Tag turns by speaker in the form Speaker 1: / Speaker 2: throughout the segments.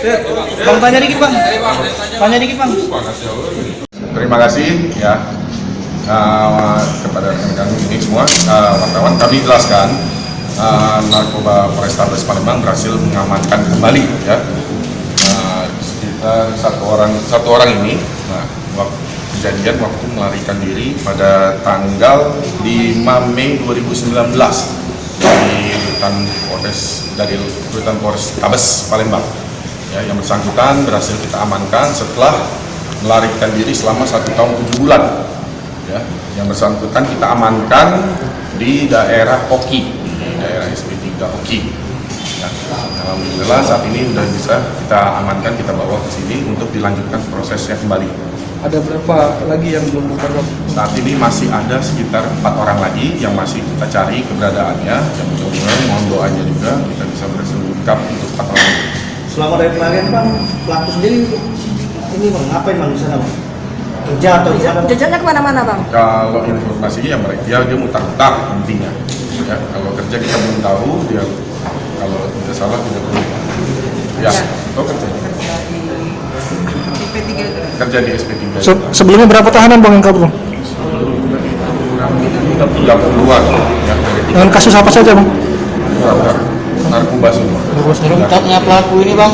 Speaker 1: Bang, tanya dikit bang. Tanya dikit bang.
Speaker 2: Terima kasih ya kepada rekan-rekan ini semua wartawan. Kami jelaskan narkoba Polrestabes Palembang berhasil mengamankan kembali ya sekitar satu orang ini. Kejadian waktu melarikan diri pada tanggal 5 Mei 2019 dari rutan Polrestabes Palembang. Ya, yang bersangkutan berhasil kita amankan setelah melarikan diri selama 1 tahun 7 bulan. Ya, yang bersangkutan kita amankan di daerah Oki, daerah SP3 Oki. Ya, alhamdulillah saat ini sudah bisa kita amankan, kita bawa ke sini untuk dilanjutkan prosesnya kembali.
Speaker 1: Ada berapa lagi yang belum tertangkap?
Speaker 2: Saat ini masih ada sekitar 4 orang lagi yang masih kita cari keberadaannya. Yang mudah-mudahan mohon doanya juga kita bisa berhasil ungkap untuk 4 orang.
Speaker 1: Selama dari pelarian bang, pelaku sendiri ini bang, ngapain bang di sana bang? Kerja atau di mana?
Speaker 3: Jajannya kemana-mana bang?
Speaker 2: Kalau informasinya dia mutar-mutar intinya. Ya, kalau kerja kita belum tahu, dia kalau tidak salah tidak perlu. Ya, kerja di SP3.
Speaker 4: Sebelumnya berapa tahanan bang yang kabur?
Speaker 2: 30-an ya.
Speaker 4: Dengan kasus apa saja bang?
Speaker 2: Narkoba semua.
Speaker 1: Terungkapnya pelaku ini bang,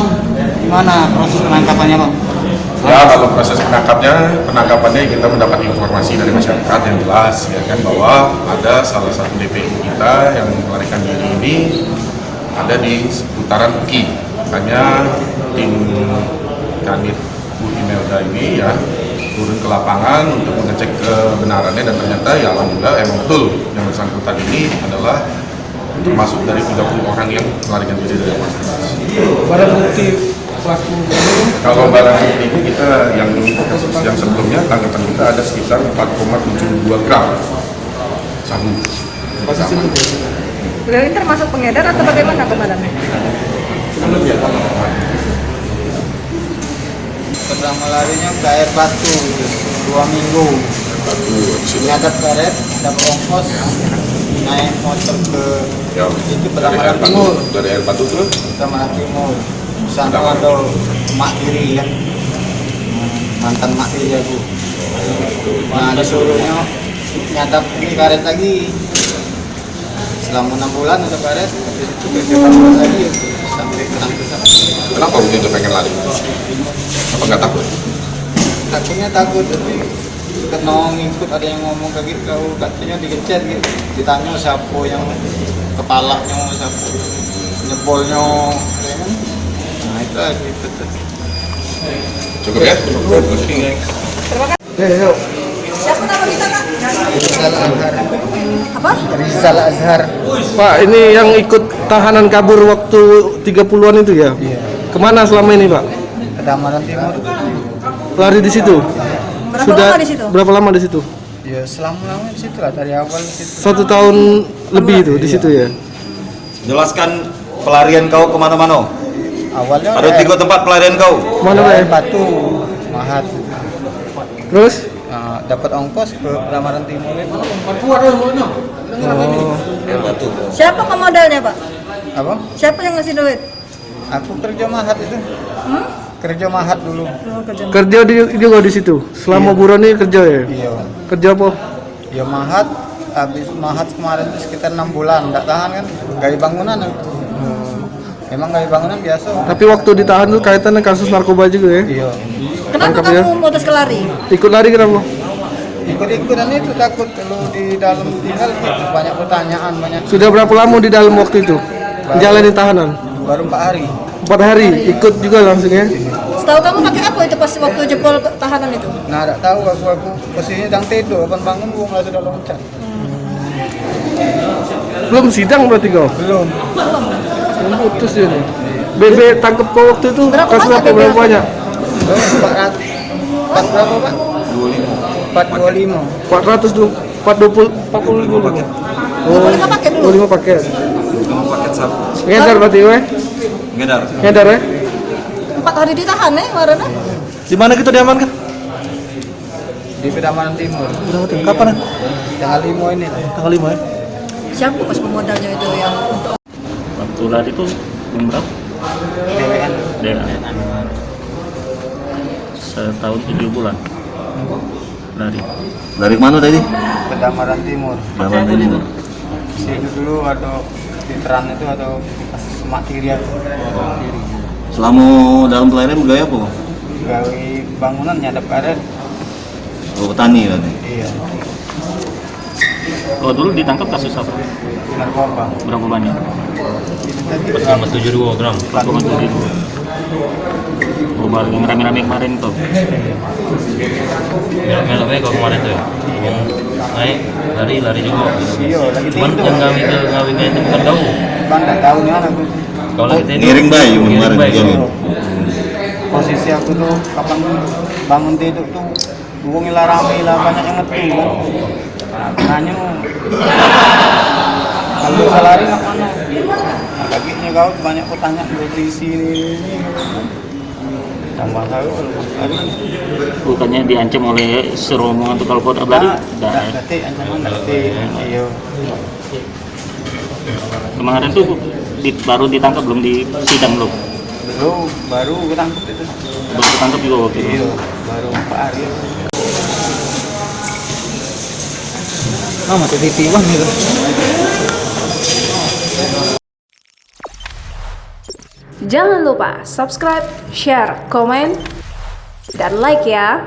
Speaker 1: gimana proses penangkapannya bang?
Speaker 2: Ya, kalau proses penangkapannya kita mendapat informasi dari masyarakat yang jelas ya kan, bahwa ada salah satu DPO kita yang melarikan diri ini ada di seputaran Uki. Makanya tim Kanit Bu Imelda ini ya turun ke lapangan untuk mengecek kebenarannya, dan ternyata ya alhamdulillah emang betul yang bersangkutan ini adalah termasuk dari 30 orang yang melarikan diri dari Polrestabes.
Speaker 4: Barang bukti pelaku.
Speaker 2: Kalau barang bukti itu kita yang sebelumnya tangkapan kita ada sekitar 4,72 gram sabu.
Speaker 3: Beliau ini termasuk pengedar atau bagaimana komandannya?
Speaker 1: Pertama larinya ke air batu 2 minggu. Nyadat karet, dapat ongkos, naik motor ke itu Pedamaran Timur.
Speaker 2: Dari air batu terus?
Speaker 1: Pedamaran Timur. Sana ada mak tiri ya, mantan mak tiri aku. Nah disuruhnya nyatap ini karet lagi. Selama 6 bulan ada karet, habis itu kerja lagi sampai ketangkep.
Speaker 2: Kenapa begitu pengen lari? Apa nggak takut?
Speaker 1: Takutnya takut, tapi kena ngikut ada yang ngomong kayak gitu, katanya dikejar gitu. Ditanya siapa yang kepalanya, siapa nyebolnya, nah itu aja gitu.
Speaker 2: Cukup ya?
Speaker 3: Terima kasih. Siapa nama kita kak?
Speaker 1: Rizal Azhar.
Speaker 3: Apa?
Speaker 1: Rizal Azhar.
Speaker 4: Pak, ini yang ikut tahanan kabur waktu 30-an itu ya?
Speaker 1: Iya.
Speaker 4: Kemana selama ini pak?
Speaker 1: Pedamaran Timur.
Speaker 4: Lari di situ?
Speaker 3: Berapa lama di situ?
Speaker 4: Berapa lama di situ?
Speaker 1: Ya selama-lama di situ lah, dari awal di situ.
Speaker 4: 1 tahun lebih itu di situ ya?
Speaker 5: Jelaskan pelarian kau kemana-mana.
Speaker 1: Awalnya
Speaker 5: Ada 3 tempat pelarian kau.
Speaker 4: Mana pak?
Speaker 1: air batu, Mahat.
Speaker 4: Terus?
Speaker 1: Nah, dapat ongkos ke Pedamaran Timur itu.
Speaker 5: Air batu.
Speaker 3: Siapa pemodalnya pak?
Speaker 1: Apa?
Speaker 3: Siapa yang ngasih duit?
Speaker 1: Aku kerja Mahat itu. Kerja Mahat dulu.
Speaker 4: Kerja juga di situ? Selama bulan ini kerja ya?
Speaker 1: Iya.
Speaker 4: Kerja apa?
Speaker 1: Ya Mahat, habis Mahat kemarin itu sekitar 6 bulan, nggak tahan kan, gaya bangunan. Emang gaya bangunan biasa.
Speaker 4: Tapi waktu ditahan tuh kaitannya kasus narkoba juga ya?
Speaker 1: Iya.
Speaker 3: Kenapa
Speaker 4: Tangkap
Speaker 3: kamu
Speaker 4: ya?
Speaker 3: mutus ke lari?
Speaker 4: Ikut lari kenapa?
Speaker 1: Ikut-ikutan itu takut kalau di dalam tinggal gitu, banyak pertanyaan, banyak.
Speaker 4: Sudah berapa lama di dalam waktu itu? Menjalani tahanan?
Speaker 1: Baru 4 hari.
Speaker 4: 4 hari, ikut juga langsung ya?
Speaker 3: Setahu kamu pakai apa itu pas waktu jebol tahanan itu?
Speaker 1: Nah, nggak tahu aku posisinya sedang tidur, kapan bangun gua malah sudah loncat.
Speaker 4: Belum sidang berarti kau?
Speaker 1: Belum.
Speaker 4: Belum putus ya nih? BB tangkap kau waktu itu
Speaker 3: Berapa
Speaker 4: kasus
Speaker 3: banyak
Speaker 4: apa?
Speaker 3: BB?
Speaker 4: Berapa banyak?
Speaker 1: 400. 4 berapa Pak? 425.
Speaker 4: 445 paket.
Speaker 3: 25 paket dulu?
Speaker 4: 25 paket.
Speaker 5: 5 paket sabu.
Speaker 4: Ngedar berarti weh?
Speaker 5: Ngedar.
Speaker 4: Ngedar ya?
Speaker 3: 4 hari ditahan ya kemarin?
Speaker 4: Di mana kita diamankan?
Speaker 1: Di Pedamaran Timur.
Speaker 4: Kapan?
Speaker 1: Tanggal 5 ini.
Speaker 4: Tanggal 5 ya?
Speaker 3: Siapa pas pemodalnya itu yang untuk
Speaker 6: Waktu lari itu jam berapa?
Speaker 1: DWN.
Speaker 6: Setahun 7 bulan
Speaker 5: Dari mana tadi?
Speaker 1: Kedamaran Timur.
Speaker 5: Dari Timur.
Speaker 1: Situ dulu ada di Teran itu ada bekas semak kiri aku.
Speaker 5: Selama dalam pelarian gaya apa?
Speaker 1: Gawe bangunan nyadap karet.
Speaker 5: Oh, petani berarti.
Speaker 1: Iya.
Speaker 6: Oh dulu ditangkap kasus apa?
Speaker 1: Narkoba.
Speaker 6: Berapa banyak?
Speaker 1: Itu tadi
Speaker 5: 4,72 gram.
Speaker 6: 4,72. Oh baru yang rame-rame kemarin tuh.
Speaker 5: Melok-meloknya kok kemarin tuh ya? Naik, lari juga.
Speaker 1: iya lagi
Speaker 5: Cuman
Speaker 1: tidur.
Speaker 5: yang ngawinnya itu bukan kau.
Speaker 1: Bang nggak tahu nih aku.
Speaker 5: Kau lagi tidur.
Speaker 7: Ngiring bayi
Speaker 5: Ngiring
Speaker 7: kemarin
Speaker 5: bayi.
Speaker 7: dia.
Speaker 1: Posisi aku tuh kapan bangun tidur tuh hubungi lah rame lah banyak yang ngetu kan. Nanya kalau bisa lari nggak mana? Nah, kagetnya kau banyak pertanyaan dari sini. Tambah tahu lari.
Speaker 6: Bukannya diancam oleh serombongan tukang kota Bali?
Speaker 1: Detik ancaman detik. Iya.
Speaker 6: Kemarin tuh baru ditangkap belum di sidang belum?
Speaker 1: Belum, baru ketangkep itu.
Speaker 6: Baru ditangkap juga waktu itu.
Speaker 1: Iya, baru 4 hari.
Speaker 3: Mati TV bang gitu.
Speaker 8: Jangan lupa subscribe, share, komen, dan like ya.